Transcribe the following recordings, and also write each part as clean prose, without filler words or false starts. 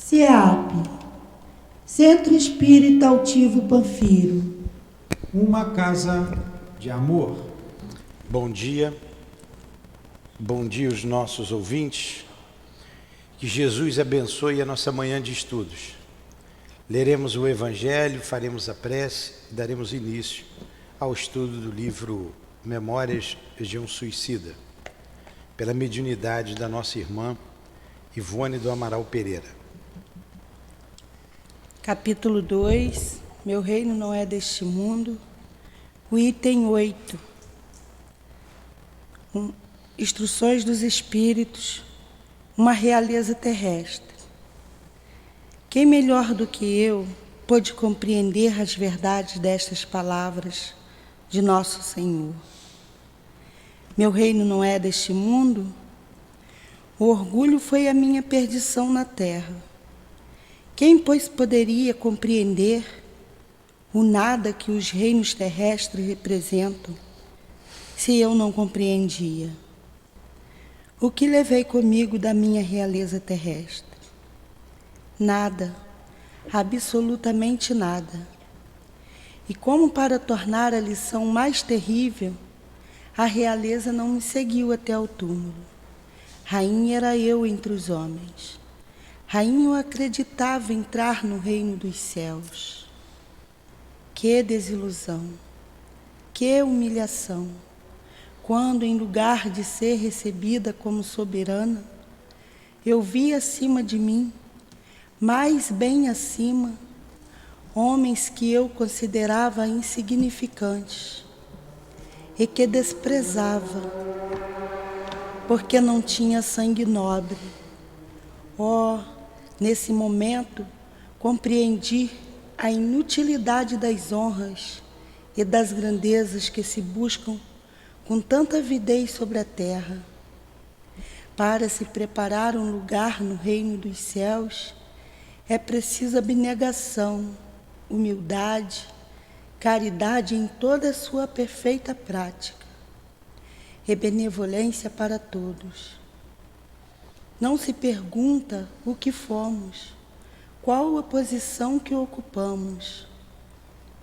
CEAP, Centro Espírita Altivo Panfiro. Uma casa de amor. Bom dia os nossos ouvintes. Que Jesus abençoe a nossa manhã de estudos. Leremos o Evangelho, faremos a prece e daremos início ao estudo do livro Memórias de um Suicida, pela mediunidade da nossa irmã Ivone do Amaral Pereira. Capítulo 2, Meu reino não é deste mundo. O item 8. Instruções dos Espíritos, uma realeza terrestre. Quem melhor do que eu pôde compreender as verdades destas palavras de nosso Senhor? Meu reino não é deste mundo? O orgulho foi a minha perdição na terra. Quem, pois, poderia compreender o nada que os reinos terrestres representam, se eu não compreendia? O que levei comigo da minha realeza terrestre? Nada, absolutamente nada. E como para tornar a lição mais terrível, a realeza não me seguiu até ao túmulo. Rainha era eu entre os homens. Rainha eu acreditava entrar no reino dos céus. Que desilusão, que humilhação, quando em lugar de ser recebida como soberana, eu vi acima de mim, mais bem acima, homens que eu considerava insignificantes e que desprezava, porque não tinha sangue nobre. Oh, nesse momento, compreendi a inutilidade das honras e das grandezas que se buscam com tanta avidez sobre a terra. Para se preparar um lugar no reino dos céus, é preciso abnegação, humildade, caridade em toda a sua perfeita prática e benevolência para todos. Não se pergunta o que fomos, qual a posição que ocupamos,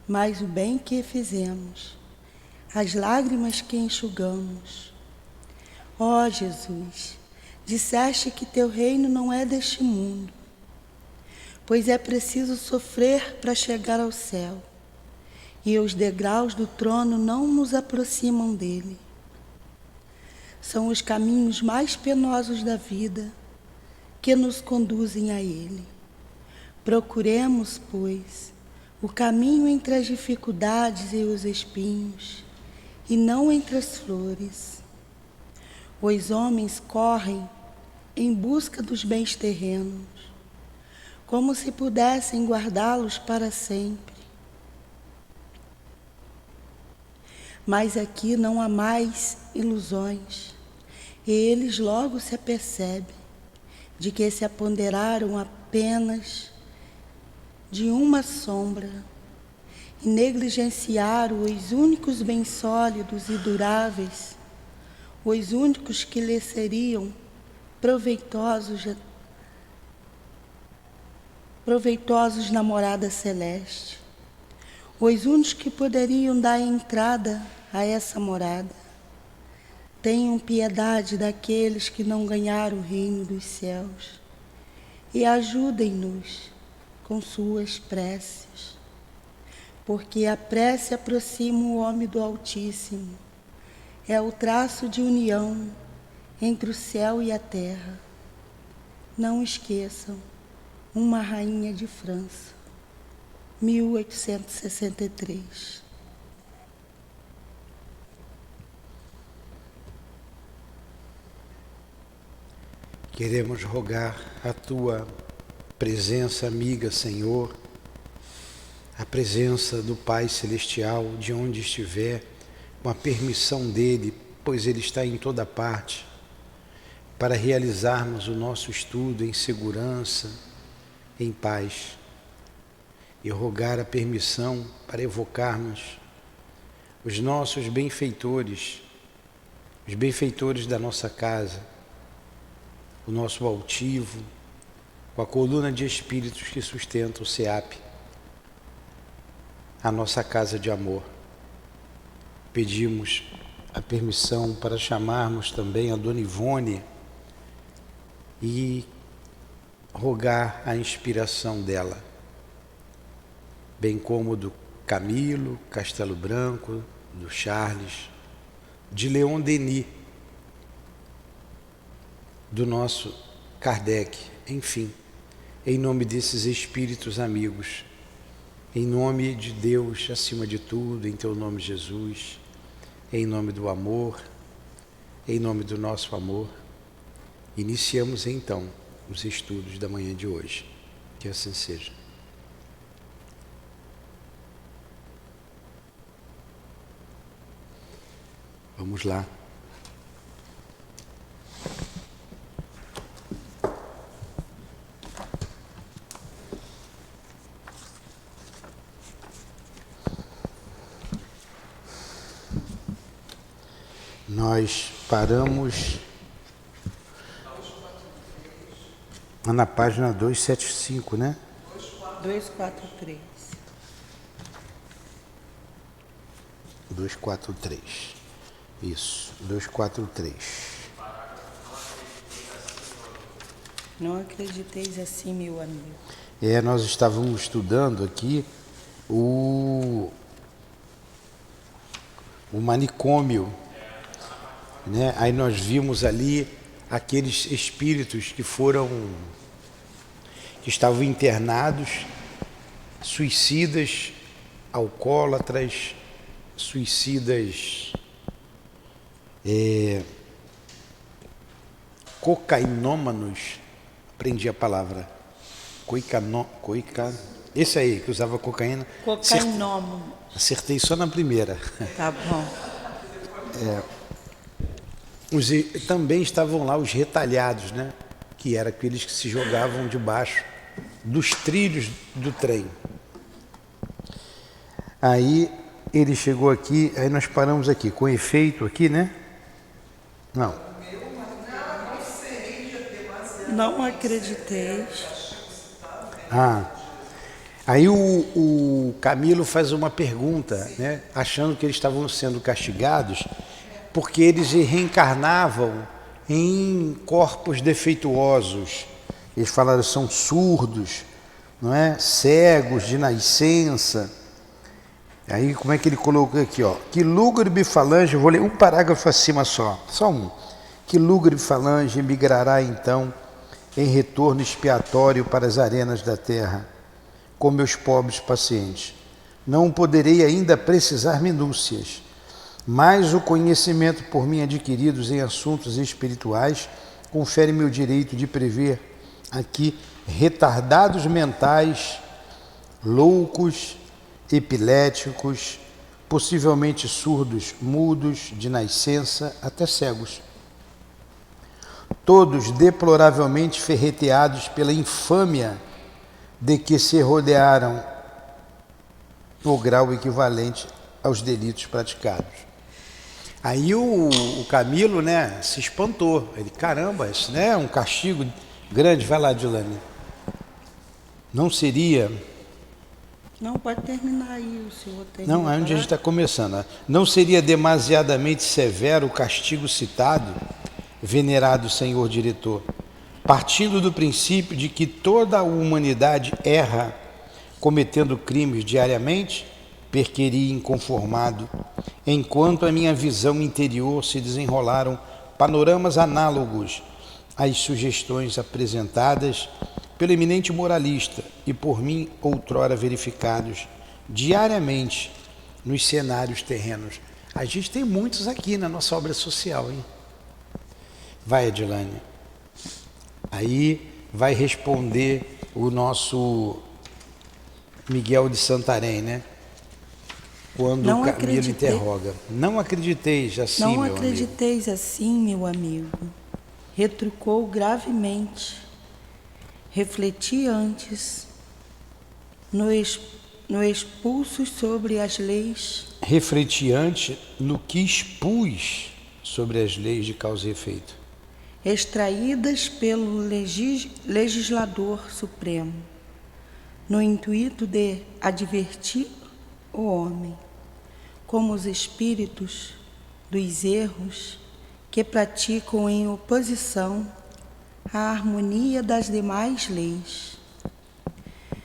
mas o bem que fizemos, as lágrimas que enxugamos. Ó Jesus, disseste que teu reino não é deste mundo, pois é preciso sofrer para chegar ao céu, e os degraus do trono não nos aproximam dele. São os caminhos mais penosos da vida que nos conduzem a ele. Procuremos, pois, o caminho entre as dificuldades e os espinhos, e não entre as flores. Os homens correm em busca dos bens terrenos, como se pudessem guardá-los para sempre. Mas aqui não há mais ilusões, e eles logo se apercebem de que se apoderaram apenas de uma sombra e negligenciaram os únicos bens sólidos e duráveis, os únicos que lhes seriam proveitosos na morada celeste, os únicos que poderiam dar entrada a essa morada. Tenham piedade daqueles que não ganharam o reino dos céus e ajudem-nos com suas preces, porque a prece aproxima o homem do Altíssimo, é o traço de união entre o céu e a terra. Não esqueçam, Uma Rainha de França, 1863. Queremos rogar a tua presença amiga, Senhor, a presença do Pai Celestial, de onde estiver, com a permissão dEle, pois Ele está em toda parte, para realizarmos o nosso estudo em segurança, em paz, e rogar a permissão para evocarmos os nossos benfeitores, os benfeitores da nossa casa, o nosso altivo, com a coluna de espíritos que sustenta o SEAP, a nossa casa de amor. Pedimos a permissão para chamarmos também a Dona Ivone e rogar a inspiração dela, bem como do Camilo Castelo Branco, do Charles, de Leon Denis, do nosso Kardec, enfim, em nome desses espíritos amigos, em nome de Deus acima de tudo, em teu nome, Jesus, em nome do amor, em nome do nosso amor, iniciamos então os estudos da manhã de hoje. Que assim seja. Vamos lá. Nós paramos na página 275, né? 243. 243. Isso, 243. Não acrediteis assim, meu amigo. Nós estávamos estudando aqui o manicômio, né? Aí nós vimos ali aqueles espíritos que estavam internados, suicidas, alcoólatras, suicidas, cocainômanos, aprendi a palavra, esse aí que usava cocaína. Cocainômano. Acertei só na primeira. Tá bom. Também estavam lá os retalhados, né? Que eram aqueles que se jogavam debaixo dos trilhos do trem. Aí ele chegou aqui, aí nós paramos aqui, com efeito aqui, né? Não. Não acrediteis. Aí o Camilo faz uma pergunta, né? Achando que eles estavam sendo castigados porque eles reencarnavam em corpos defeituosos. Eles falaram, são surdos, não é? Cegos de nascença. Aí como é que ele colocou aqui, ó? Que lúgubre falange, vou ler um parágrafo acima só um. Que lúgubre falange migrará então em retorno expiatório para as arenas da terra, com meus pobres pacientes. Não poderei ainda precisar minúcias, mas o conhecimento por mim adquiridos em assuntos espirituais confere-me o direito de prever aqui retardados mentais, loucos, epiléticos, possivelmente surdos, mudos, de nascença, até cegos. Todos deploravelmente ferreteados pela infâmia de que se rodearam no grau equivalente aos delitos praticados. Aí o Camilo, né, se espantou. Ele, caramba, isso, né, é um castigo grande. Vai lá, Dilane. Não seria... Não, pode terminar aí o senhor. Não, é onde a gente está começando. Não seria demasiadamente severo o castigo citado, venerado senhor diretor, partindo do princípio de que toda a humanidade erra, cometendo crimes diariamente, perqueri inconformado, enquanto a minha visão interior se desenrolaram panoramas análogos às sugestões apresentadas pelo eminente moralista e por mim outrora verificados diariamente nos cenários terrenos. A gente tem muitos aqui na nossa obra social, hein? Vai, Adilane. Aí vai responder o nosso Miguel de Santarém, né? Quando o Camilo interroga. Não acrediteis assim, meu amigo. Não acrediteis assim, meu amigo. Retrucou gravemente. Refleti antes no expulso sobre as leis. Refleti antes no que expus sobre as leis de causa e efeito. extraídas pelo legislador supremo, no intuito de advertir o homem, como os espíritos dos erros que praticam em oposição à harmonia das demais leis.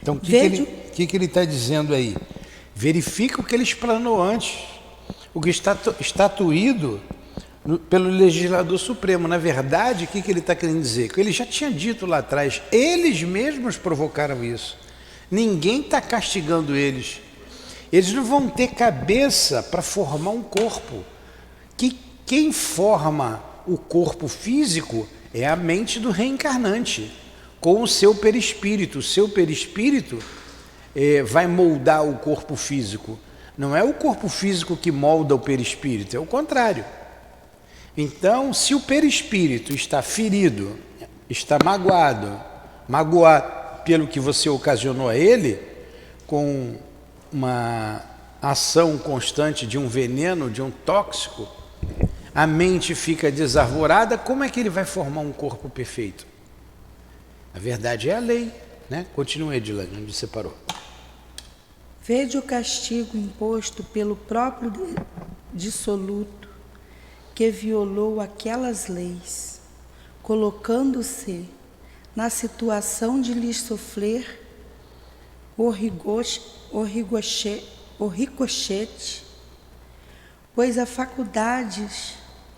Então, o que ele está dizendo aí? Verifica o que ele explanou antes, o que está estatuído pelo legislador supremo. Na verdade, o que ele está querendo dizer? Que ele já tinha dito lá atrás, eles mesmos provocaram isso. Ninguém está castigando eles. Eles não vão ter cabeça para formar um corpo. Quem forma o corpo físico é a mente do reencarnante, com o seu perispírito. O seu perispírito vai moldar o corpo físico. Não é o corpo físico que molda o perispírito, é o contrário. Então, se o perispírito está ferido, está magoado pelo que você ocasionou a ele, com uma ação constante de um veneno, de um tóxico, a mente fica desarvorada, como é que ele vai formar um corpo perfeito? A verdade é a lei, né? Continue, Edilane, onde você parou. Vede o castigo imposto pelo próprio dissoluto que violou aquelas leis, colocando-se na situação de lhes sofrer o ricochete, pois as faculdades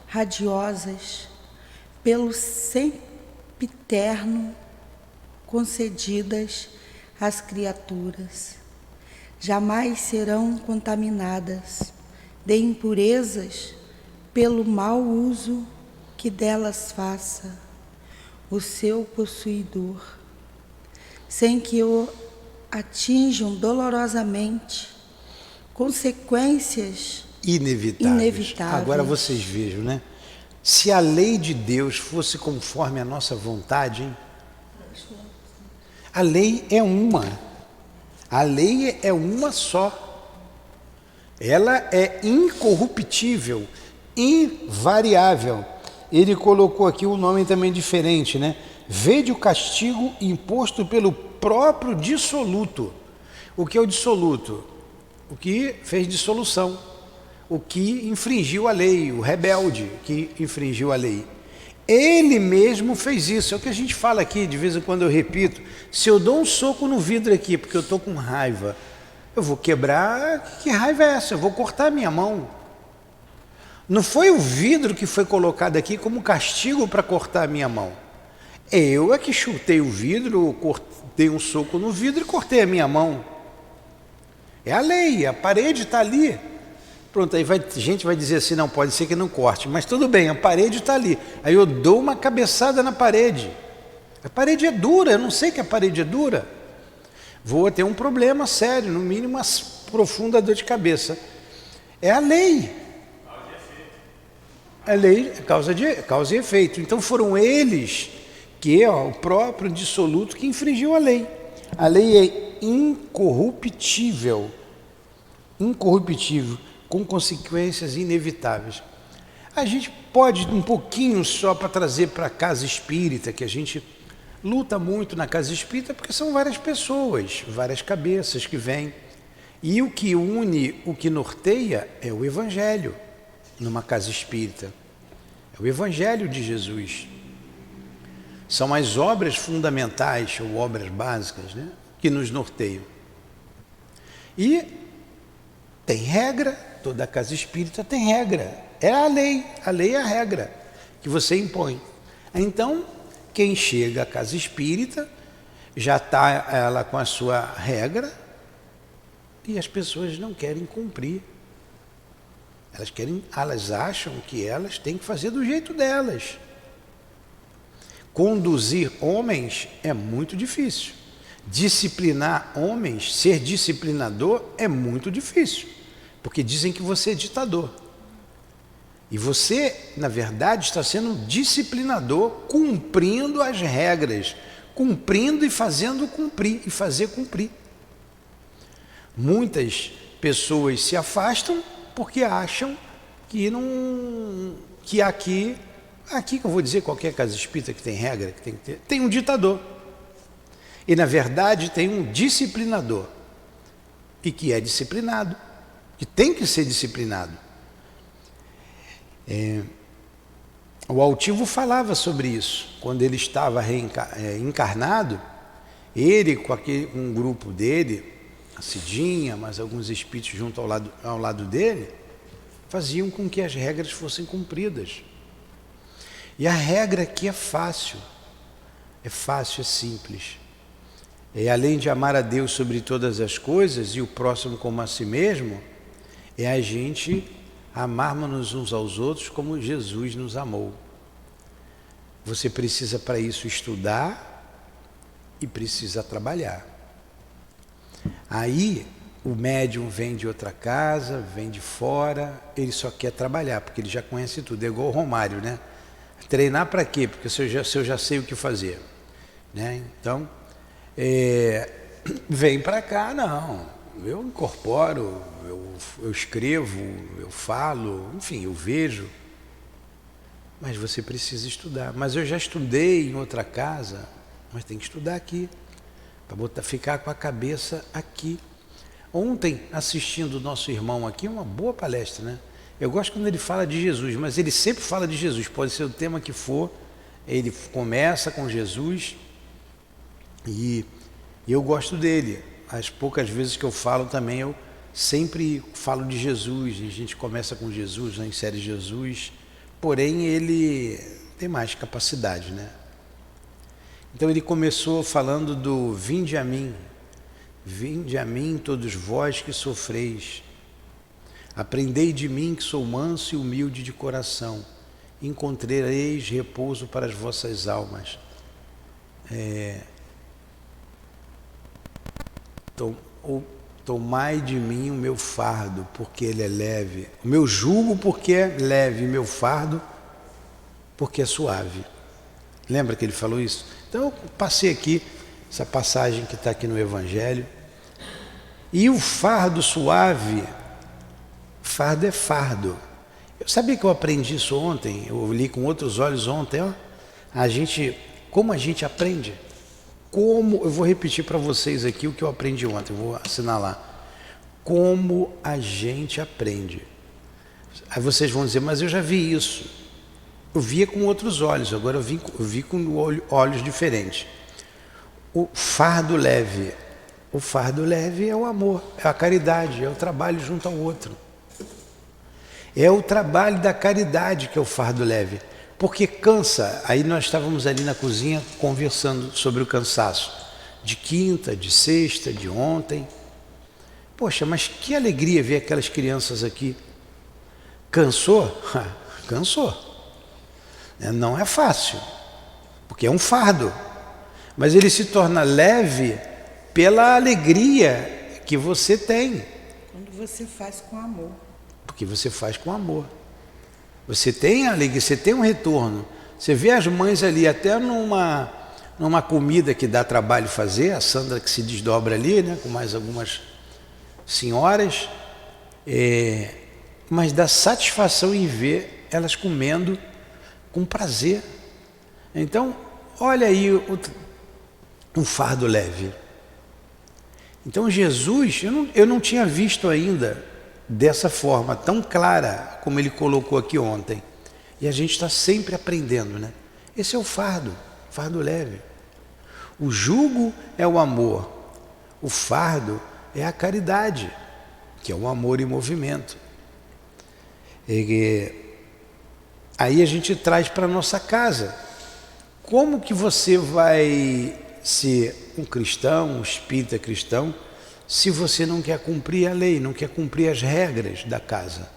radiosas pelo sempiterno concedidas às criaturas jamais serão contaminadas de impurezas pelo mau uso que delas faça o seu possuidor, sem que o atinjam dolorosamente consequências inevitáveis. Agora vocês vejam, né? Se a lei de Deus fosse conforme a nossa vontade, hein? A lei é uma. A lei é uma só. Ela é incorruptível, invariável. Ele colocou aqui um nome também diferente, né? Vede o castigo imposto pelo próprio dissoluto. O que é o dissoluto? O que fez dissolução, o que infringiu a lei, o rebelde que infringiu a lei. Ele mesmo fez isso. É o que a gente fala aqui, de vez em quando eu repito. Se eu dou um soco no vidro aqui porque eu estou com raiva, eu vou quebrar. Que raiva é essa? Eu vou cortar a minha mão. Não foi o vidro que foi colocado aqui como castigo para cortar a minha mão. Eu é que chutei o vidro, dei um soco no vidro e cortei a minha mão. É a lei, a parede está ali. Pronto, aí a gente vai dizer assim, não, pode ser que não corte, mas tudo bem, a parede está ali. Aí eu dou uma cabeçada na parede. A parede é dura, eu não sei que a parede é dura. Vou ter um problema sério, no mínimo uma profunda dor de cabeça. É a lei. A lei é causa e efeito. Então foram eles que, o próprio dissoluto, que infringiu a lei. A lei é incorruptível, com consequências inevitáveis. A gente pode, um pouquinho só para trazer para a casa espírita, que a gente luta muito na casa espírita, porque são várias pessoas, várias cabeças que vêm. E o que une, o que norteia é o Evangelho numa casa espírita. É o Evangelho de Jesus. São as obras fundamentais, ou obras básicas, né, que nos norteiam. E tem regra, toda casa espírita tem regra. É a lei é a regra que você impõe. Então, quem chega à casa espírita, já está ela com a sua regra, e as pessoas não querem cumprir. Elas acham que elas têm que fazer do jeito delas. Conduzir homens é muito difícil. Disciplinar homens, ser disciplinador é muito difícil, porque dizem que você é ditador. E você, na verdade, está sendo um disciplinador, cumprindo as regras, cumprindo e fazendo cumprir, e fazer cumprir. Muitas pessoas se afastam porque acham que aqui aqui que eu vou dizer, qualquer casa espírita que tem regra, que tem que ter, tem um ditador. E na verdade tem um disciplinador. E que é disciplinado, que tem que ser disciplinado. O Altivo falava sobre isso. Quando ele estava encarnado, ele com um grupo dele, a Cidinha, mas alguns espíritos junto ao lado dele, faziam com que as regras fossem cumpridas. E a regra aqui é fácil, é simples. Além de amar a Deus sobre todas as coisas e o próximo como a si mesmo, é a gente amarmos uns aos outros como Jesus nos amou. Você precisa para isso estudar e precisa trabalhar. Aí o médium vem de outra casa, vem de fora, ele só quer trabalhar, porque ele já conhece tudo. É igual o Romário, né? Treinar para quê? Porque se eu já sei o que fazer, né? Então, vem para cá, não. Eu incorporo, eu escrevo, eu falo, enfim, eu vejo. Mas você precisa estudar. Mas eu já estudei em outra casa, mas tem que estudar aqui, para ficar com a cabeça aqui. Ontem, assistindo o nosso irmão aqui, uma boa palestra, né? Eu gosto quando ele fala de Jesus, mas ele sempre fala de Jesus, pode ser o tema que for, ele começa com Jesus e eu gosto dele. As poucas vezes que eu falo também, eu sempre falo de Jesus, a gente começa com Jesus, né, insere Jesus, porém ele tem mais capacidade, né? Então ele começou falando do vinde a mim todos vós que sofreis, aprendei de mim que sou manso e humilde de coração, encontrareis repouso para as vossas almas. Tomai de mim o meu fardo, porque ele é leve, o meu jugo porque é leve, meu fardo porque é suave. Lembra que ele falou isso? Então eu passei aqui essa passagem que está aqui no Evangelho. E o fardo suave, fardo é fardo. Eu sabia que eu aprendi isso ontem, eu li com outros olhos ontem, ó. Como a gente aprende? Eu vou repetir para vocês aqui o que eu aprendi ontem, eu vou assinalar. Como a gente aprende. Aí vocês vão dizer, mas eu já vi isso. Eu via com outros olhos, agora eu vi com olhos diferentes. O fardo leve é o amor, é a caridade, é o trabalho junto ao outro. É o trabalho da caridade que é o fardo leve. Porque cansa. Aí nós estávamos ali na cozinha conversando sobre o cansaço. De quinta, de sexta, de ontem. Poxa, mas que alegria ver aquelas crianças aqui. Cansou? Cansou. Não é fácil, porque é um fardo. Mas ele se torna leve pela alegria que você tem. Quando você faz com amor. Porque você faz com amor. Você tem alegria, você tem um retorno. Você vê as mães ali, até numa comida que dá trabalho fazer, a Sandra que se desdobra ali, né, com mais algumas senhoras, mas dá satisfação em ver elas comendo com prazer. Então, olha aí um fardo leve. Então Jesus, eu não tinha visto ainda dessa forma tão clara como ele colocou aqui ontem. E a gente está sempre aprendendo, né? Esse é o fardo leve. O jugo é o amor, o fardo é a caridade, que é o amor em movimento. Aí a gente traz para a nossa casa. Como que você vai ser um cristão, um espírita cristão, se você não quer cumprir a lei, não quer cumprir as regras da casa?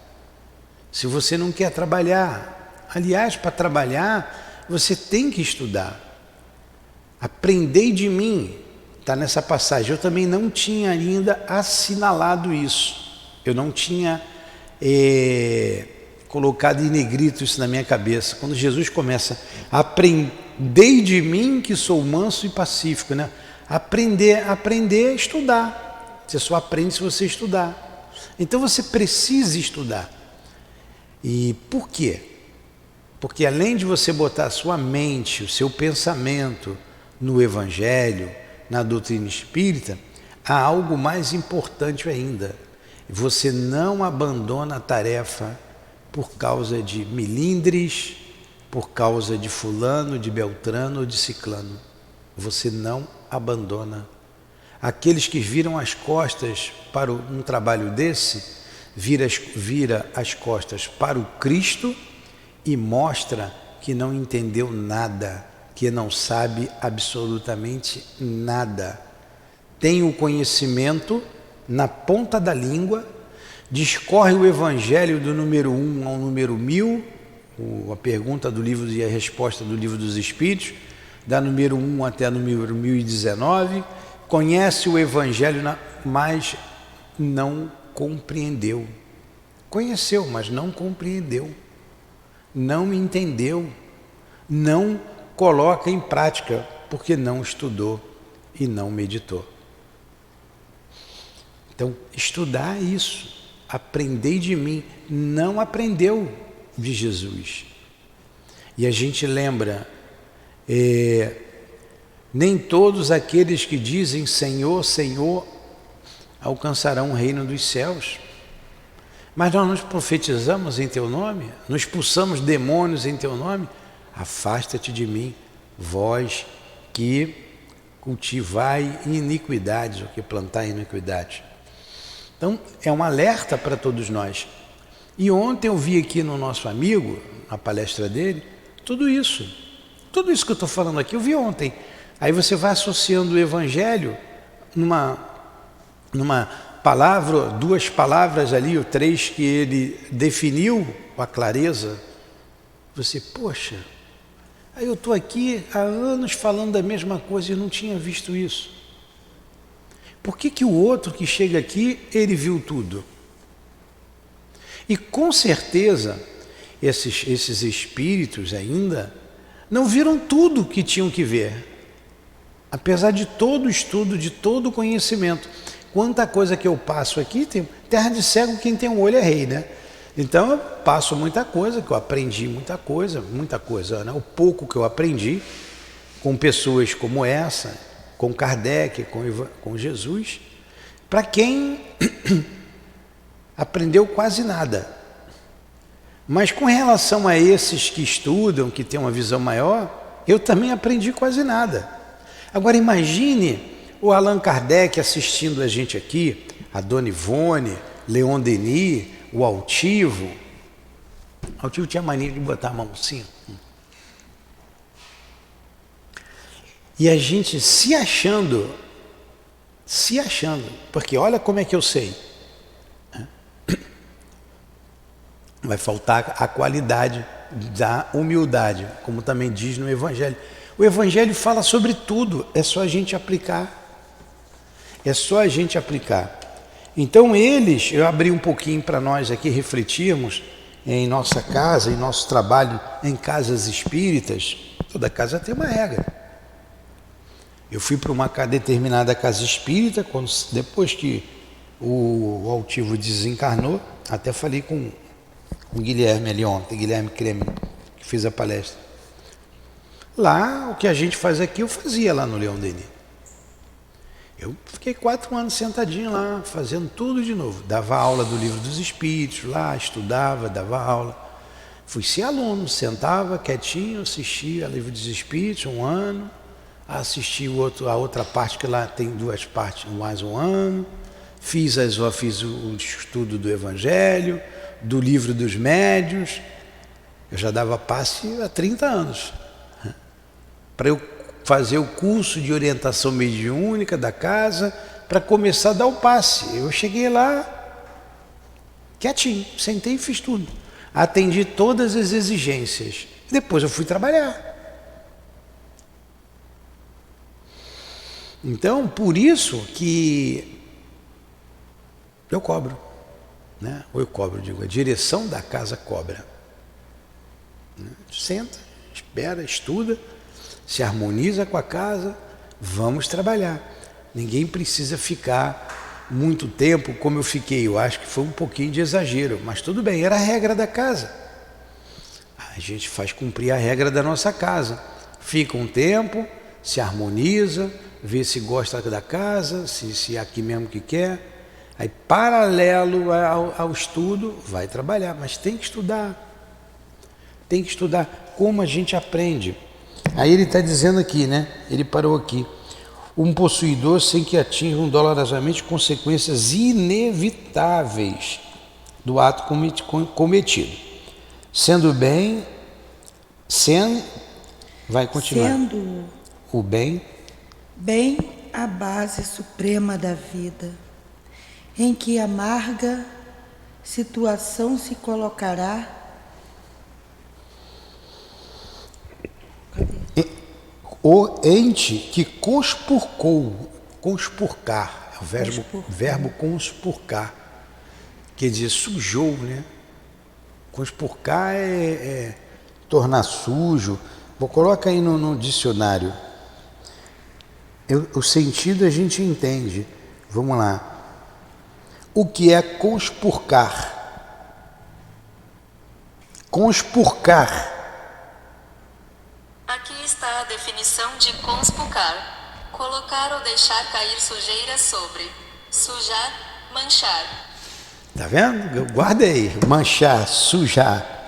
Se você não quer trabalhar. Aliás, para trabalhar, você tem que estudar. Aprendei de mim, está nessa passagem. Eu também não tinha ainda assinalado isso. Eu não tinha colocado em negrito isso na minha cabeça. Quando Jesus começa, aprendei de mim que sou manso e pacífico, né? Aprender é estudar. Você só aprende se você estudar. Então você precisa estudar. E por quê? Porque além de você botar a sua mente, o seu pensamento no Evangelho, na doutrina espírita, há algo mais importante ainda. Você não abandona a tarefa por causa de milindres, por causa de fulano, de beltrano ou de ciclano. Você não abandona. Aqueles que viram as costas para um trabalho desse, vira as costas para o Cristo e mostra que não entendeu nada, que não sabe absolutamente nada. Tem o conhecimento na ponta da língua, discorre o Evangelho do número 1 ao número 1000, a pergunta do livro e a resposta do Livro dos Espíritos, da número 1 até a número 1019, conhece o Evangelho, mas não compreendeu. Conheceu, mas não compreendeu. Não entendeu. Não coloca em prática, porque não estudou e não meditou. Então, estudar isso, aprender de mim, não aprendeu de Jesus. E a gente lembra, nem todos aqueles que dizem Senhor, Senhor, alcançarão o reino dos céus. Mas nós nos profetizamos em teu nome, nos expulsamos demônios em teu nome. Afasta-te de mim, vós que cultivai iniquidades, ou que plantai iniquidades. Então, é um alerta para todos nós. E ontem eu vi aqui no nosso amigo, na palestra dele, tudo isso que eu estou falando aqui, eu vi ontem. Aí você vai associando o Evangelho numa palavra, 2 palavras ali, ou 3 que ele definiu com a clareza. Você, poxa, aí eu estou aqui há anos falando da mesma coisa e não tinha visto isso. Por que o outro que chega aqui, ele viu tudo? E com certeza, esses espíritos ainda não viram tudo que tinham que ver. Apesar de todo o estudo, de todo o conhecimento. Quanta coisa que eu passo aqui, tem terra de cego, quem tem um olho é rei, né? Então eu passo muita coisa, que eu aprendi muita coisa, né? O pouco que eu aprendi com pessoas como essa, com Kardec, com Jesus, para quem aprendeu quase nada. Mas com relação a esses que estudam, que têm uma visão maior, eu também aprendi quase nada. Agora imagine o Allan Kardec assistindo a gente aqui, a Dona Ivone, Leon Denis, o Altivo. O Altivo tinha mania de botar a mão assim. E a gente se achando, porque olha como é que eu sei. Vai faltar a qualidade da humildade, como também diz no Evangelho. O Evangelho fala sobre tudo, é só a gente aplicar. É só a gente aplicar. Então eu abri um pouquinho para nós aqui refletirmos em nossa casa, em nosso trabalho em casas espíritas. Toda casa tem uma regra. Eu fui para uma determinada casa espírita, depois que o Altivo desencarnou, até falei com o Guilherme ali ontem, Guilherme Kremer, que fez a palestra. Lá, o que a gente faz aqui, eu fazia lá no Leon Denis. Eu fiquei 4 anos sentadinho lá, fazendo tudo de novo. Dava aula do Livro dos Espíritos lá, estudava, dava aula. Fui ser aluno, sentava quietinho, assistia ao Livro dos Espíritos 1 ano, assisti a outra parte, que lá tem 2 partes, mais 1 ano. Fiz o estudo do Evangelho, do Livro dos Médiuns. Eu já dava passe há 30 anos. Para eu fazer o curso de orientação mediúnica da casa, para começar a dar o passe. Eu cheguei lá, quietinho, sentei e fiz tudo. Atendi todas as exigências. Depois eu fui trabalhar. Então, por isso que eu cobro, né? Ou eu cobro, digo, a direção da casa cobra. Senta, espera, estuda, se harmoniza com a casa, vamos trabalhar. Ninguém precisa ficar muito tempo como eu fiquei. Eu acho que foi um pouquinho de exagero, mas tudo bem, era a regra da casa. A gente faz cumprir a regra da nossa casa. Fica um tempo, se harmoniza, vê se gosta da casa, se é aqui mesmo que quer. Aí, paralelo ao estudo, vai trabalhar, mas tem que estudar. Tem que estudar como a gente aprende. Aí ele está dizendo aqui, né? Ele parou aqui. Um possuidor sem que atinjam dolorosamente consequências inevitáveis do ato cometido. Vai continuar. Sendo O bem a base suprema da vida, em que amarga situação se colocará. O ente que conspurcar, é o verbo conspurcar, quer dizer, sujou, né? Conspurcar é tornar sujo. Coloca aí no dicionário. O sentido a gente entende. Vamos lá. O que é conspurcar? Conspurcar. Aqui está a definição de conspurcar: colocar ou deixar cair sujeira sobre. Sujar, manchar. Tá vendo? Guarda aí. Manchar, sujar.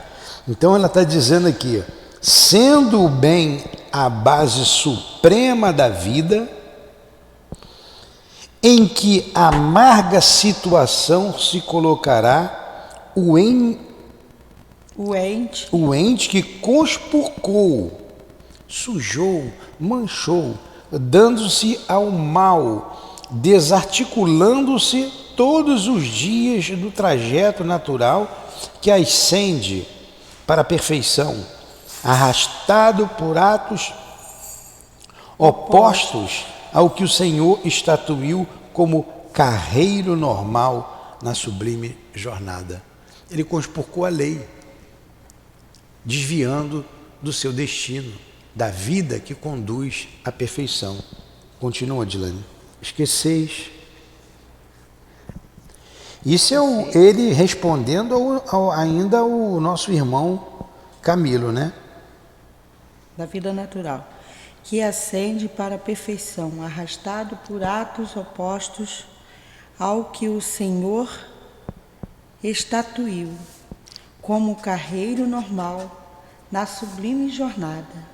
Então ela está dizendo aqui, sendo o bem a base suprema da vida, em que amarga situação se colocará o ente que conspurcou, sujou, manchou, dando-se ao mal, desarticulando-se todos os dias do trajeto natural que ascende para a perfeição, arrastado por atos opostos ao que o Senhor estatuiu como carreiro normal na sublime jornada. Ele conspurcou a lei, desviando do seu destino, da vida que conduz à perfeição. Continua, Dilane. Esqueceis. Isso é ele respondendo ainda ao nosso irmão Camilo, né? Da vida natural, que ascende para a perfeição, arrastado por atos opostos ao que o Senhor estatuiu como carreiro normal na sublime jornada.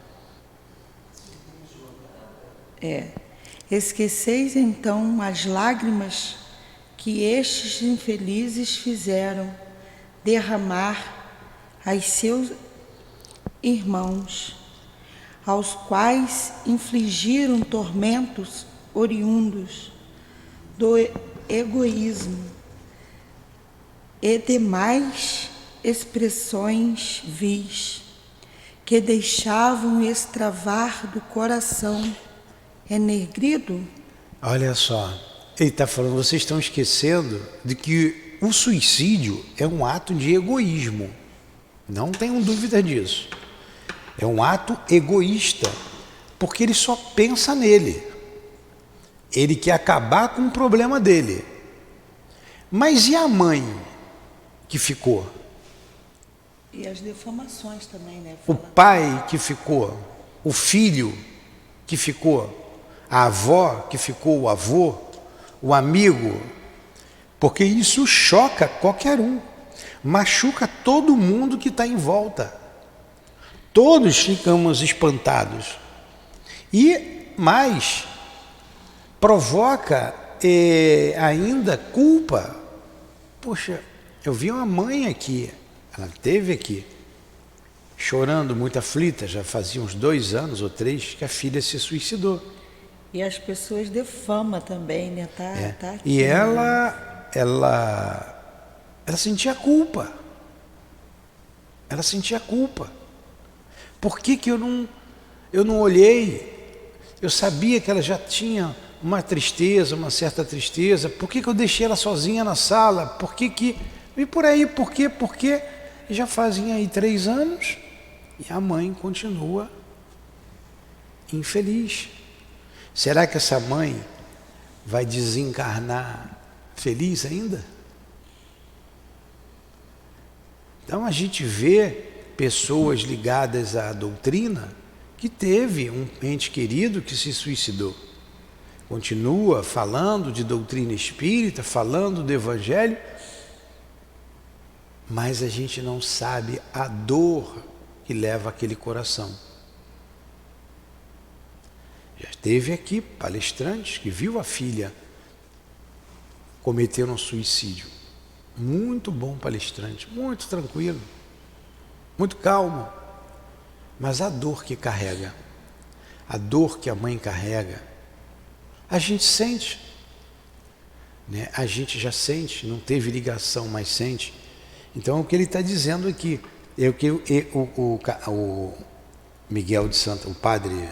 Esqueceis então as lágrimas que estes infelizes fizeram derramar aos seus irmãos, aos quais infligiram tormentos oriundos do egoísmo e demais expressões vis que deixavam extravar do coração enegrido. Olha só, ele está falando, vocês estão esquecendo de que o suicídio é um ato de egoísmo. Não tenham dúvida disso. É um ato egoísta, porque ele só pensa nele. Ele quer acabar com o problema dele. Mas e a mãe que ficou? E as defamações também, né? O pai que ficou? O filho que ficou? A avó que ficou? O avô? O amigo? Porque isso choca qualquer um. Machuca todo mundo que está em volta. Todos ficamos espantados. E mais, provoca ainda culpa. Poxa, eu vi uma mãe aqui, ela esteve aqui, chorando, muito aflita, já fazia uns 2 anos ou 3 que a filha se suicidou. E as pessoas defamam também, né? Tá aqui, e ela sentia culpa. Ela sentia culpa. Por que eu não olhei? Eu sabia que ela já tinha uma tristeza, uma certa tristeza. Por que eu deixei ela sozinha na sala? Por que... E por aí, por quê? Porque já fazem aí 3 anos e a mãe continua infeliz. Será que essa mãe vai desencarnar feliz ainda? Então a gente vê pessoas ligadas à doutrina que teve um ente querido que se suicidou. Continua falando de doutrina espírita, falando do Evangelho, mas a gente não sabe a dor que leva aquele coração. Já teve aqui palestrantes que viu a filha cometer um suicídio. Muito bom palestrante, muito tranquilo, muito calmo. Mas a dor que carrega, a dor que a mãe carrega, a gente sente, né? A gente já sente, não teve ligação, mas sente. Então, o que ele está dizendo aqui é o que o Miguel de Santa, o padre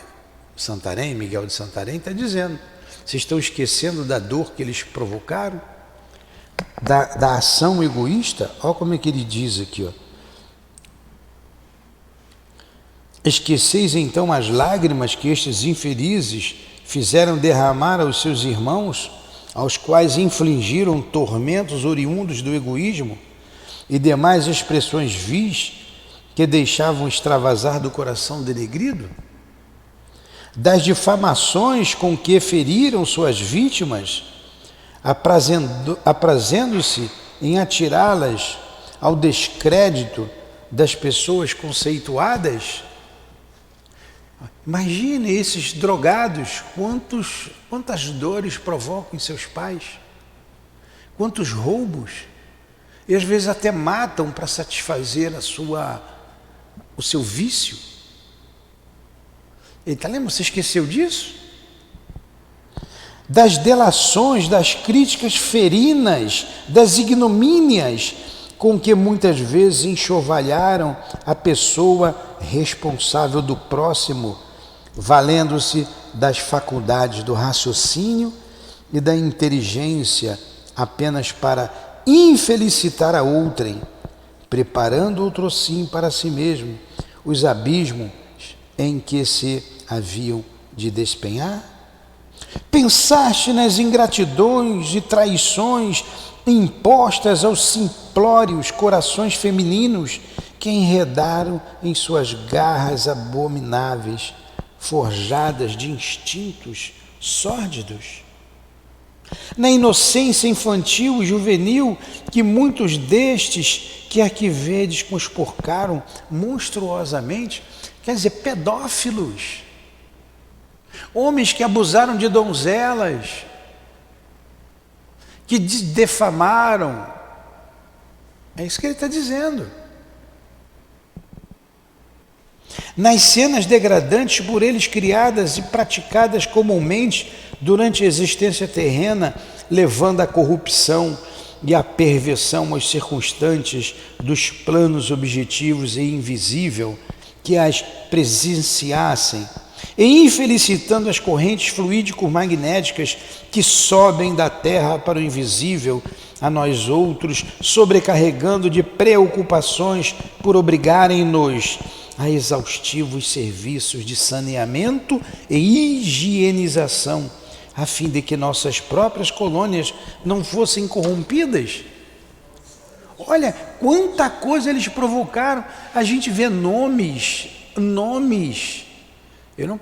Santarém, Miguel de Santarém, está dizendo. Vocês estão esquecendo da dor que eles provocaram, da ação egoísta. Olha como é que ele diz aqui, ó. Esqueceis então as lágrimas que estes infelizes fizeram derramar aos seus irmãos, aos quais infligiram tormentos oriundos do egoísmo e demais expressões vis que deixavam extravasar do coração denegrido? Das difamações com que feriram suas vítimas, aprazendo-se em atirá-las ao descrédito das pessoas conceituadas? Imagine esses drogados, quantas dores provocam em seus pais, quantos roubos, e às vezes até matam para satisfazer o seu vício. Eita, lembra? Você esqueceu disso? Das delações, das críticas ferinas, das ignomínias com que muitas vezes enxovalharam a pessoa responsável do próximo, valendo-se das faculdades do raciocínio e da inteligência apenas para infelicitar a outrem, preparando outrossim para si mesmo os abismos em que se haviam de despenhar? Pensaste nas ingratidões e traições impostas aos simplórios corações femininos que enredaram em suas garras abomináveis, forjadas de instintos sórdidos? Na inocência infantil e juvenil que muitos destes que aqui vedes conspurcaram monstruosamente, quer dizer, pedófilos, homens que abusaram de donzelas, que defamaram. É isso que ele está dizendo. Nas cenas degradantes por eles criadas e praticadas comumente durante a existência terrena, levando à corrupção e à perversão aos circunstantes dos planos objetivos e invisível que as presenciassem, e infelicitando as correntes fluídico-magnéticas que sobem da terra para o invisível, a nós outros, sobrecarregando de preocupações por obrigarem-nos a exaustivos serviços de saneamento e higienização, a fim de que nossas próprias colônias não fossem corrompidas. Olha, quanta coisa eles provocaram. A gente vê nomes. Eu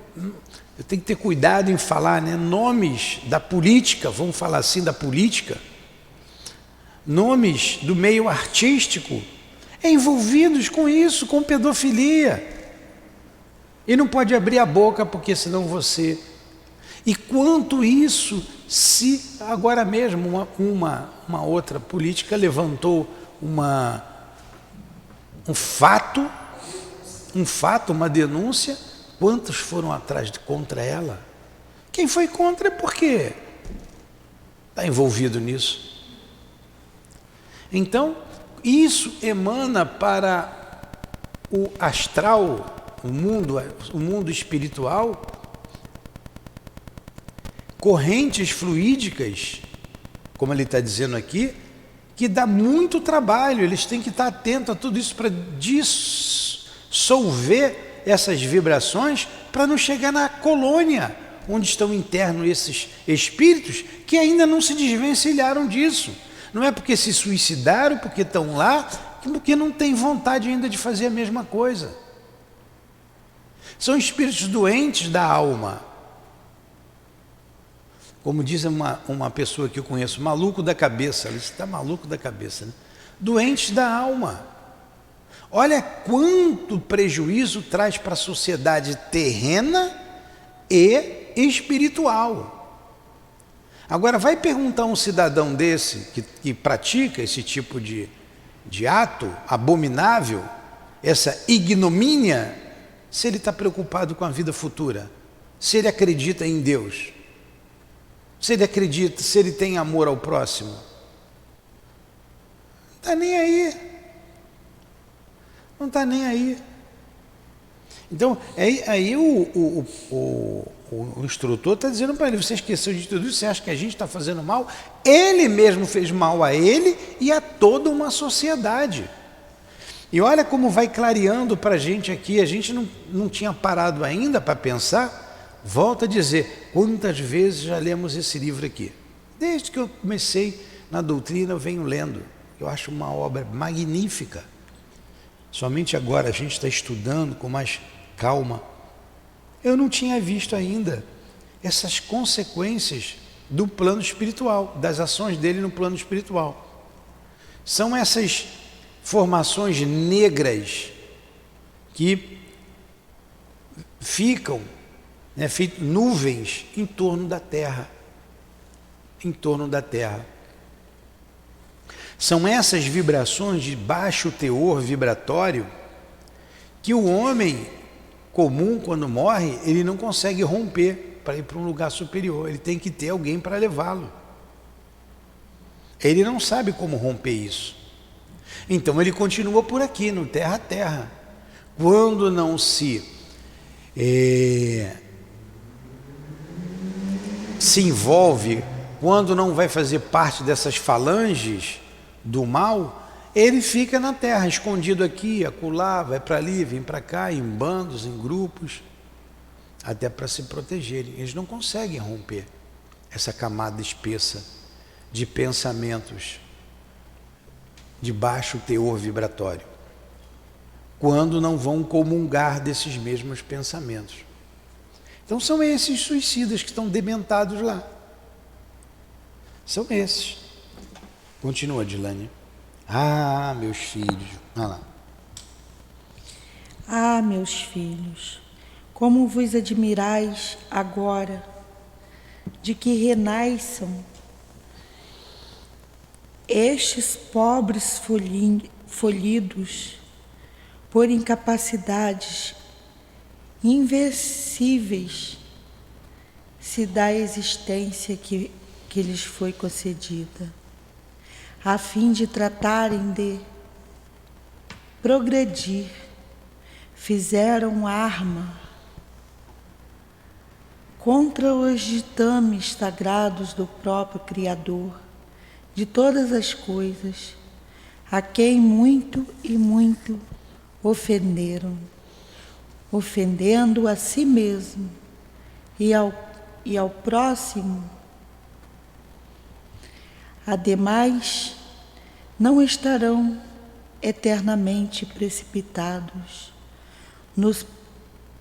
tenho que ter cuidado em falar, né? Nomes da política, vamos falar assim, da política. Nomes do meio artístico, envolvidos com isso, com pedofilia. E não pode abrir a boca, porque senão você... E quanto isso, se agora mesmo uma outra política levantou um fato, uma denúncia, quantos foram atrás contra ela? Quem foi contra é porque está envolvido nisso. Então, isso emana para o astral, o mundo espiritual, correntes fluídicas, como ele está dizendo aqui, que dá muito trabalho. Eles têm que estar atentos a tudo isso para dissolver essas vibrações, para não chegar na colônia onde estão internos esses espíritos que ainda não se desvencilharam disso. Não é porque se suicidaram, porque estão lá, porque não tem vontade ainda de fazer a mesma coisa. São espíritos doentes da alma. Como diz uma pessoa que eu conheço, maluco da cabeça. Ele está maluco da cabeça, né? Doentes da alma. Olha quanto prejuízo traz para a sociedade terrena e espiritual. Agora, vai perguntar a um cidadão desse, que pratica esse tipo de ato abominável, essa ignomínia, se ele está preocupado com a vida futura, se ele acredita em Deus, se ele acredita, se ele tem amor ao próximo. Não está nem aí. Não está nem aí. Então, aí o instrutor está dizendo para ele: você esqueceu de tudo isso, você acha que a gente está fazendo mal? Ele mesmo fez mal a ele e a toda uma sociedade. E olha como vai clareando para a gente aqui. A gente não tinha parado ainda para pensar. Volto a dizer, quantas vezes já lemos esse livro aqui? Desde que eu comecei na doutrina, eu venho lendo. Eu acho uma obra magnífica. Somente agora a gente está estudando com mais calma. Eu não tinha visto ainda essas consequências do plano espiritual, das ações dele no plano espiritual. São essas formações negras que ficam, né, nuvens em torno da Terra. Em torno da Terra. São essas vibrações de baixo teor vibratório que o homem comum, quando morre, ele não consegue romper para ir para um lugar superior. Ele tem que ter alguém para levá-lo. Ele não sabe como romper isso. Então ele continua por aqui, no terra a terra. Quando não se envolve, quando não vai fazer parte dessas falanges do mal, ele fica na terra, escondido aqui, acolá, vai para ali, vem para cá, em bandos, em grupos, até para se protegerem. Eles não conseguem romper essa camada espessa de pensamentos de baixo teor vibratório, quando não vão comungar desses mesmos pensamentos. Então são esses suicidas que estão dementados lá. São esses. Continua, Dilane. Ah, meus filhos. Olha lá. Ah, meus filhos, como vos admirais agora de que renasçam estes pobres folhidos por incapacidades invencíveis se da existência que lhes foi concedida, a fim de tratarem de progredir, fizeram arma contra os ditames sagrados do próprio Criador de todas as coisas, a quem muito e muito ofenderam, ofendendo a si mesmo e ao próximo. Ademais, não estarão eternamente precipitados nos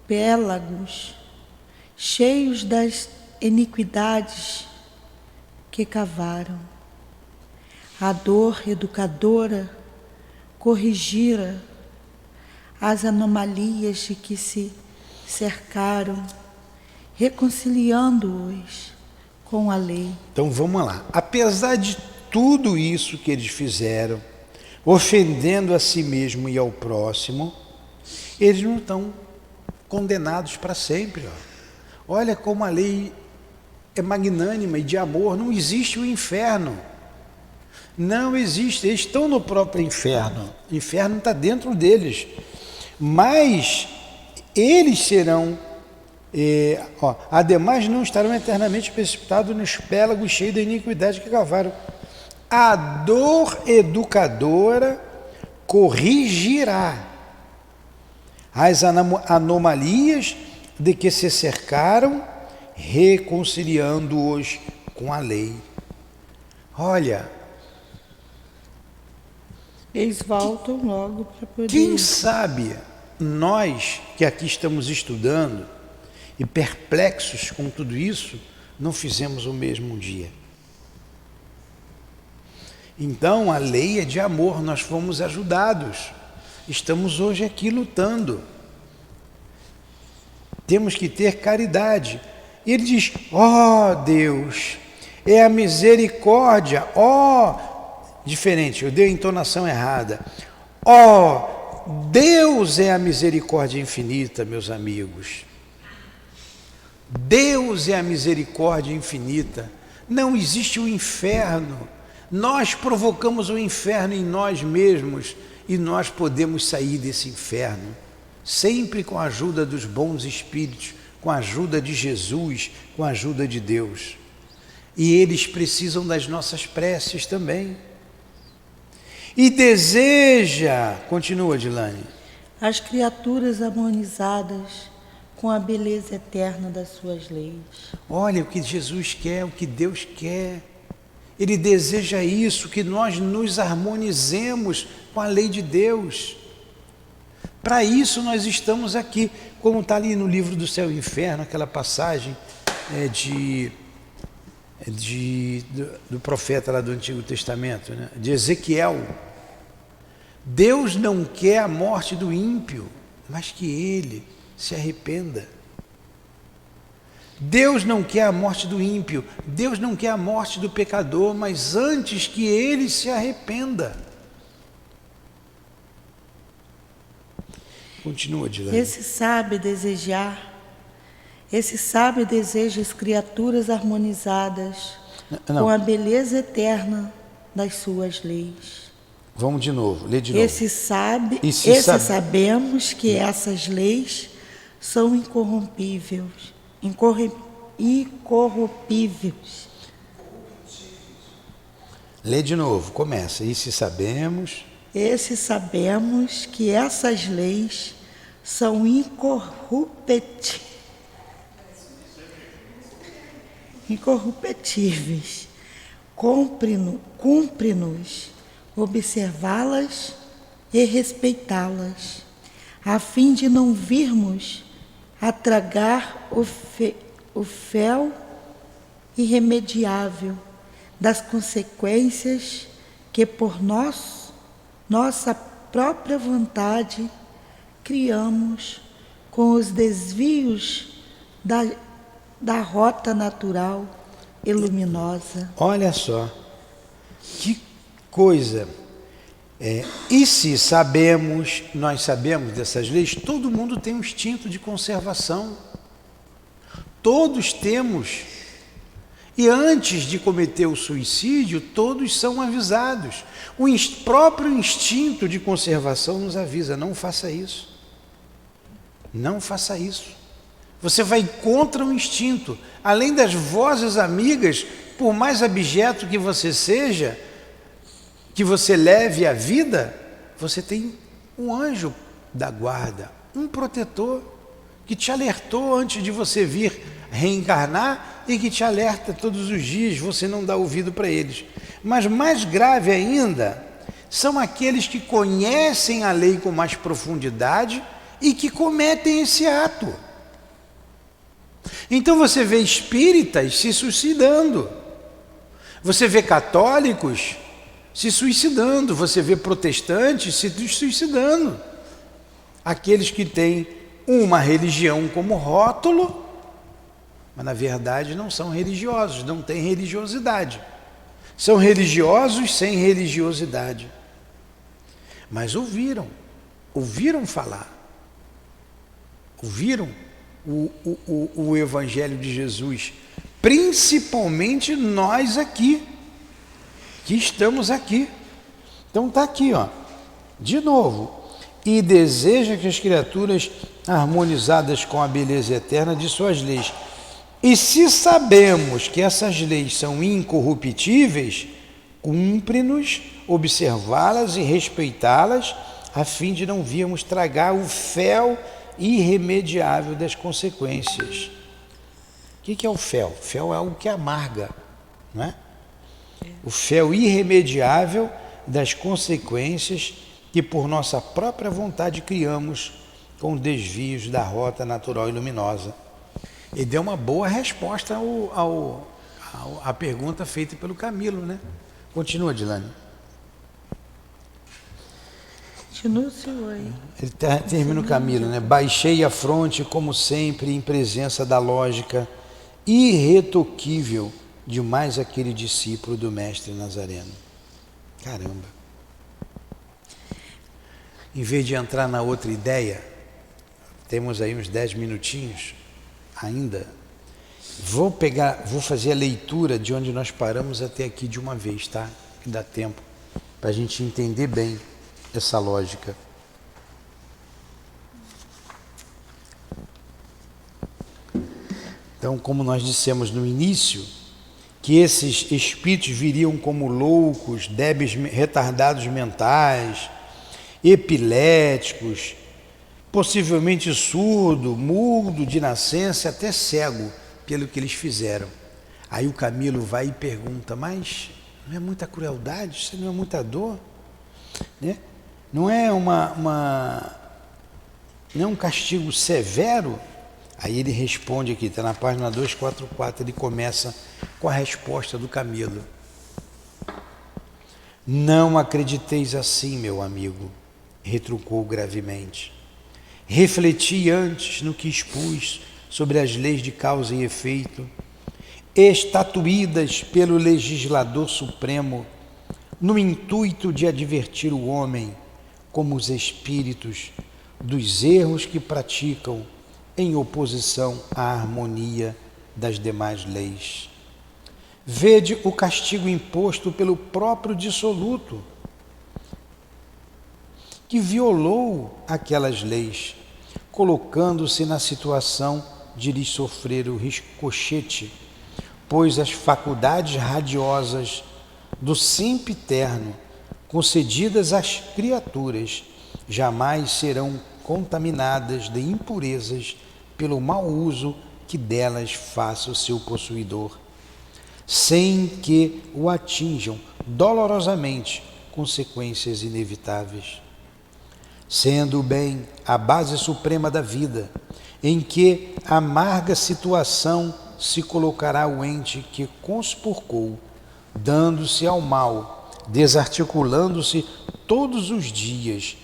pélagos cheios das iniquidades que cavaram. A dor educadora corrigira as anomalias de que se cercaram, reconciliando-os com a lei. Então vamos lá. Apesar de tudo isso que eles fizeram, ofendendo a si mesmo e ao próximo, eles não estão condenados para sempre. Olha como a lei é magnânima e de amor. Não existe o inferno. Não existe. Eles estão no próprio inferno. O inferno está dentro deles. Mas eles serão... ademais não estarão eternamente precipitados nos pélagos cheios da iniquidade que cavaram. A dor educadora corrigirá as anomalias de que se cercaram, reconciliando-os com a lei. Olha, Eles voltam logo para poder... Quem sabe nós que aqui estamos estudando e perplexos com tudo isso, não fizemos o mesmo um dia. Então a lei é de amor, nós fomos ajudados. Estamos hoje aqui lutando. Temos que ter caridade. E ele diz, ó Deus, é a misericórdia, diferente, eu dei a entonação errada. Deus é a misericórdia infinita, meus amigos. Deus é a misericórdia infinita. Não existe o inferno. Nós provocamos o inferno em nós mesmos e nós podemos sair desse inferno, sempre com a ajuda dos bons espíritos, com a ajuda de Jesus, com a ajuda de Deus. E eles precisam das nossas preces também. E deseja, continua Dilane, as criaturas harmonizadas com a beleza eterna das suas leis. Olha o que Jesus quer, o que Deus quer. Ele deseja isso, que nós nos harmonizemos com a lei de Deus. Para isso nós estamos aqui, como está ali no livro do Céu e Inferno, aquela passagem do profeta lá do Antigo Testamento, né? De Ezequiel. Deus não quer a morte do ímpio, mas que ele se arrependa. Deus não quer a morte do ímpio, Deus não quer a morte do pecador, mas antes que ele se arrependa. Continua, Dilane. Esse sábio deseja as criaturas harmonizadas com a beleza eterna das suas leis. Vamos de novo, lê de novo. Sabemos que essas leis são incorrompíveis. Lê de novo, começa. Esse sabemos que essas leis são incorruptíveis. Cumpre-nos observá-las e respeitá-las, a fim de não virmos a tragar o fel irremediável das consequências que por nossa própria vontade criamos com os desvios da rota natural e luminosa. Olha só, que coisa. E se nós sabemos dessas leis, todo mundo tem um instinto de conservação. Todos temos. E antes de cometer o suicídio, todos são avisados. O próprio instinto de conservação nos avisa, não faça isso. Não faça isso. Você vai contra o instinto. Além das vozes amigas, por mais abjeto que você seja, que você leve a vida, você tem um anjo da guarda, um protetor, que te alertou antes de você vir reencarnar e que te alerta todos os dias, você não dá ouvido para eles. Mas mais grave ainda, são aqueles que conhecem a lei com mais profundidade e que cometem esse ato. Então você vê espíritas se suicidando, você vê católicos se suicidando, você vê protestantes se suicidando. Aqueles que têm uma religião como rótulo, mas na verdade não são religiosos, não têm religiosidade. São religiosos sem religiosidade. Mas ouviram falar, ouviram o Evangelho de Jesus, principalmente nós aqui, que estamos aqui. Então está aqui, de novo. E deseja que as criaturas harmonizadas com a beleza eterna de suas leis. E se sabemos que essas leis são incorruptíveis, cumpre-nos observá-las e respeitá-las, a fim de não virmos tragar o fel irremediável das consequências. O que é o fel? Fel é algo que amarga, não é? O fel irremediável das consequências que por nossa própria vontade criamos com desvios da rota natural e luminosa. Ele deu uma boa resposta à pergunta feita pelo Camilo, né? Continua, Dilane. Continua o senhor aí. Ele termina o Camilo, né? Baixei a fronte, como sempre, em presença da lógica irretoquível de mais aquele discípulo do mestre Nazareno. Caramba! Em vez de entrar na outra ideia, temos aí uns 10 minutinhos ainda. Vou fazer a leitura de onde nós paramos até aqui de uma vez, tá? Que dá tempo para a gente entender bem essa lógica. Então, como nós dissemos no início, que esses espíritos viriam como loucos, débeis, retardados mentais, epiléticos, possivelmente surdo, mudo de nascença, até cego, pelo que eles fizeram. Aí o Camilo vai e pergunta, mas não é muita crueldade? Isso não é muita dor? Né? Não é não é um castigo severo? Aí ele responde aqui, está na página 244, ele começa com a resposta do Camilo. Não acrediteis assim, meu amigo, retrucou gravemente. Refleti antes no que expus sobre as leis de causa e efeito, estatuídas pelo legislador supremo, no intuito de advertir o homem, como os espíritos, dos erros que praticam em oposição à harmonia das demais leis. Vede o castigo imposto pelo próprio dissoluto, que violou aquelas leis, colocando-se na situação de lhes sofrer o ricochete, pois as faculdades radiosas do sempiterno, concedidas às criaturas, jamais serão contaminadas de impurezas pelo mau uso que delas faça o seu possuidor, sem que o atinjam dolorosamente consequências inevitáveis. Sendo o bem a base suprema da vida, em que amarga situação se colocará o ente que conspurcou, dando-se ao mal, desarticulando-se todos os dias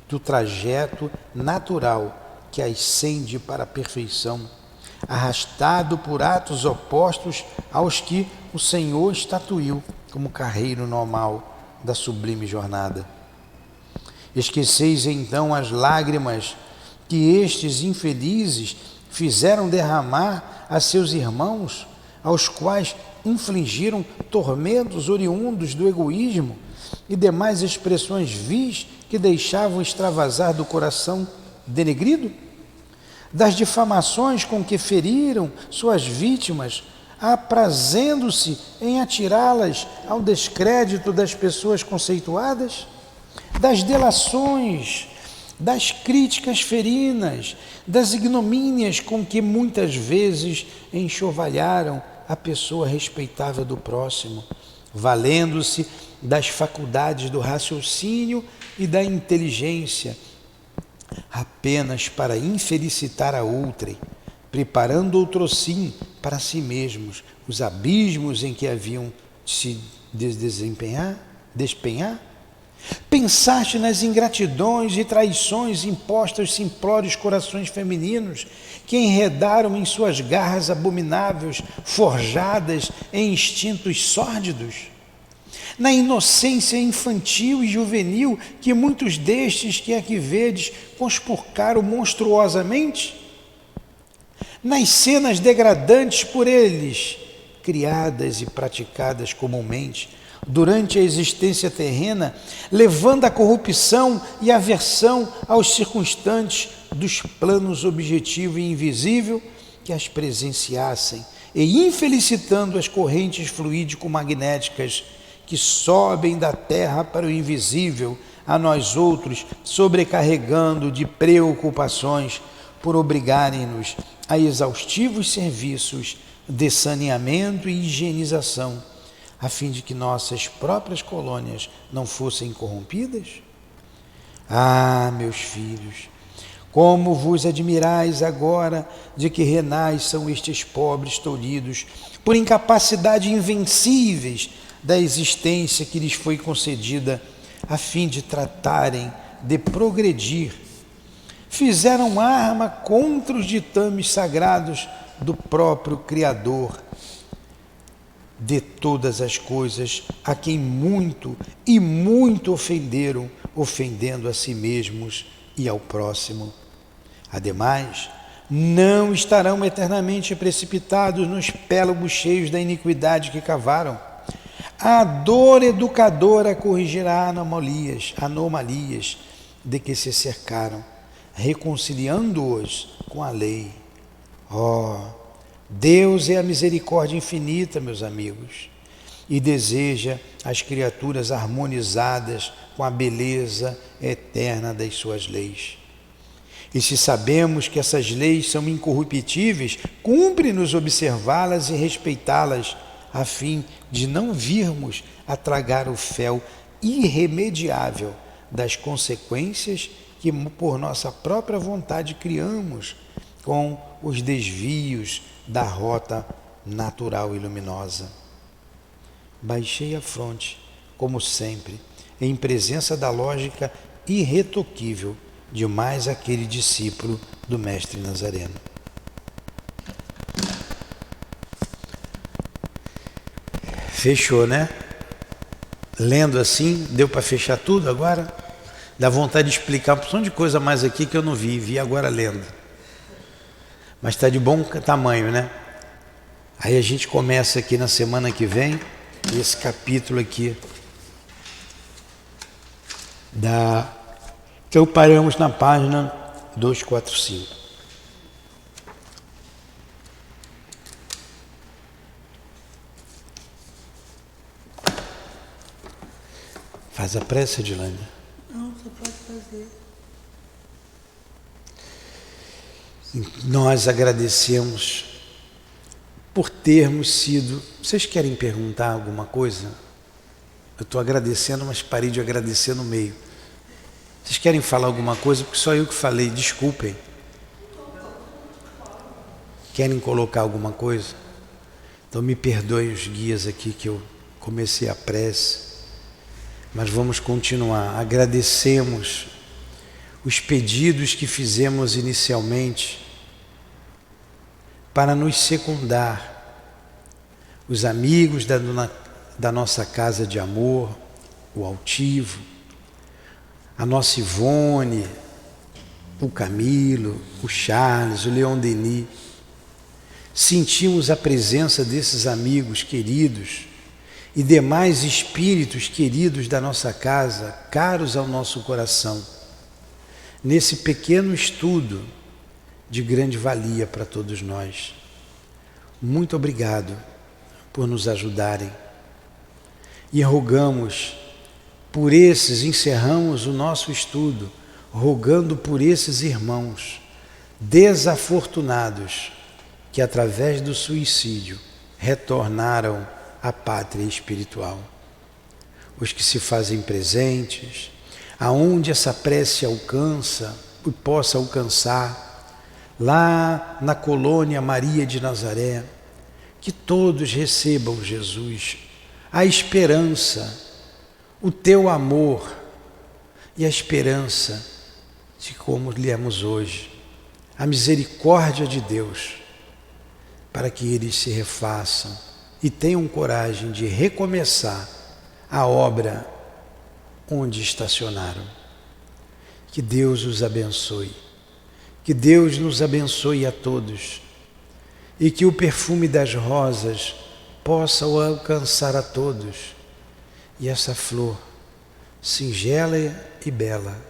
do trajeto natural que ascende para a perfeição, arrastado por atos opostos aos que o Senhor estatuiu como carreiro normal da sublime jornada. Esqueceis então as lágrimas que estes infelizes fizeram derramar a seus irmãos, aos quais infligiram tormentos oriundos do egoísmo e demais expressões vis que deixavam extravasar do coração denegrido? Das difamações com que feriram suas vítimas, aprazendo-se em atirá-las ao descrédito das pessoas conceituadas? Das delações, das críticas ferinas, das ignomínias com que muitas vezes enxovalharam a pessoa respeitável do próximo, valendo-se das faculdades do raciocínio e da inteligência, apenas para infelicitar a outrem, preparando outrossim para si mesmos os abismos em que haviam de se despenhar? Pensaste nas ingratidões e traições impostas aos simplórios corações femininos que enredaram em suas garras abomináveis, forjadas em instintos sórdidos? Na inocência infantil e juvenil que muitos destes que aqui vedes conspurcaram monstruosamente? Nas cenas degradantes por eles, criadas e praticadas comumente, durante a existência terrena, levando à corrupção e aversão aos circunstantes dos planos objetivo e invisível que as presenciassem, e infelicitando as correntes fluídico-magnéticas que sobem da terra para o invisível, a nós outros, sobrecarregando de preocupações por obrigarem-nos a exaustivos serviços de saneamento e higienização, a fim de que nossas próprias colônias não fossem corrompidas? Ah, meus filhos, como vos admirais agora de que renais são estes pobres tolhidos por incapacidade invencíveis da existência que lhes foi concedida, a fim de tratarem de progredir. Fizeram arma contra os ditames sagrados do próprio Criador de todas as coisas, a quem muito e muito ofenderam, ofendendo a si mesmos e ao próximo. Ademais, não estarão eternamente precipitados nos pélagos cheios da iniquidade que cavaram. A dor educadora corrigirá anomalias de que se cercaram, reconciliando-os com a lei. Deus é a misericórdia infinita, meus amigos, e deseja as criaturas harmonizadas com a beleza eterna das suas leis. E se sabemos que essas leis são incorruptíveis, cumpre-nos observá-las e respeitá-las, a fim de não virmos a tragar o fel irremediável das consequências que por nossa própria vontade criamos com os desvios da rota natural e luminosa. Baixei a fronte, como sempre, em presença da lógica irretoquível de mais aquele discípulo do Mestre Nazareno. Fechou, né? Lendo assim, deu para fechar tudo agora? Dá vontade de explicar uma porção de coisa mais aqui que eu não vi agora lendo. Mas está de bom tamanho, né? Aí a gente começa aqui na semana que vem, esse capítulo aqui Então paramos na página 245. Faz a prece, Edilane. Não, só pode fazer. Nós agradecemos por termos sido... Vocês querem perguntar alguma coisa? Eu estou agradecendo, mas parei de agradecer no meio. Vocês querem falar alguma coisa? Porque só eu que falei, desculpem. Querem colocar alguma coisa? Então me perdoem os guias aqui que eu comecei a prece. Mas vamos continuar. Agradecemos os pedidos que fizemos inicialmente para nos secundar. Os amigos da nossa casa de amor, o Altivo, a nossa Ivone, o Camilo, o Charles, o Leon Denis. Sentimos a presença desses amigos queridos e demais espíritos queridos da nossa casa, caros ao nosso coração, nesse pequeno estudo de grande valia para todos nós. Muito obrigado por nos ajudarem. E rogamos por esses, encerramos o nosso estudo, rogando por esses irmãos desafortunados que através do suicídio retornaram à pátria espiritual. Os que se fazem presentes, aonde essa prece alcança e possa alcançar, lá na colônia Maria de Nazaré, que todos recebam, Jesus, a esperança, o teu amor e a esperança de como lemos hoje, a misericórdia de Deus, para que eles se refaçam e tenham coragem de recomeçar a obra onde estacionaram. Que Deus os abençoe, que Deus nos abençoe a todos e que o perfume das rosas possa alcançar a todos e essa flor singela e bela,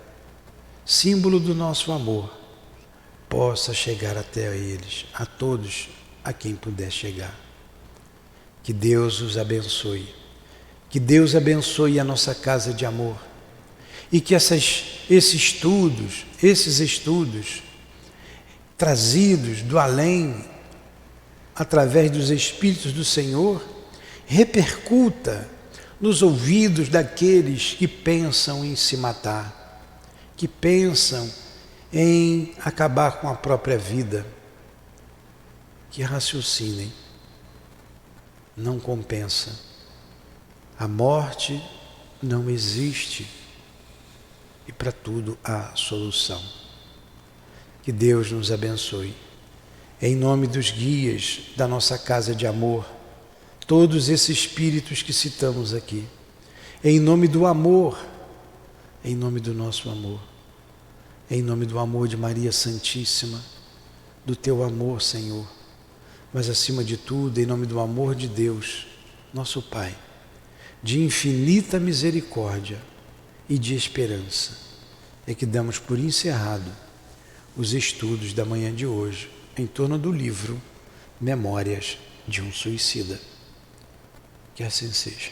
símbolo do nosso amor, possa chegar até eles, a todos a quem puder chegar. Que Deus os abençoe. Que Deus abençoe a nossa casa de amor. E que esses estudos trazidos do além, através dos Espíritos do Senhor, repercuta nos ouvidos daqueles que pensam em se matar, que pensam em acabar com a própria vida, que raciocinem. Não compensa. A morte não existe e para tudo há solução. Que Deus nos abençoe. Em nome dos guias da nossa casa de amor, todos esses espíritos que citamos aqui, em nome do amor, em nome do nosso amor, em nome do amor de Maria Santíssima, do teu amor, Senhor, mas acima de tudo, em nome do amor de Deus, nosso Pai, de infinita misericórdia e de esperança, é que damos por encerrado os estudos da manhã de hoje, em torno do livro Memórias de um Suicida. Que assim seja.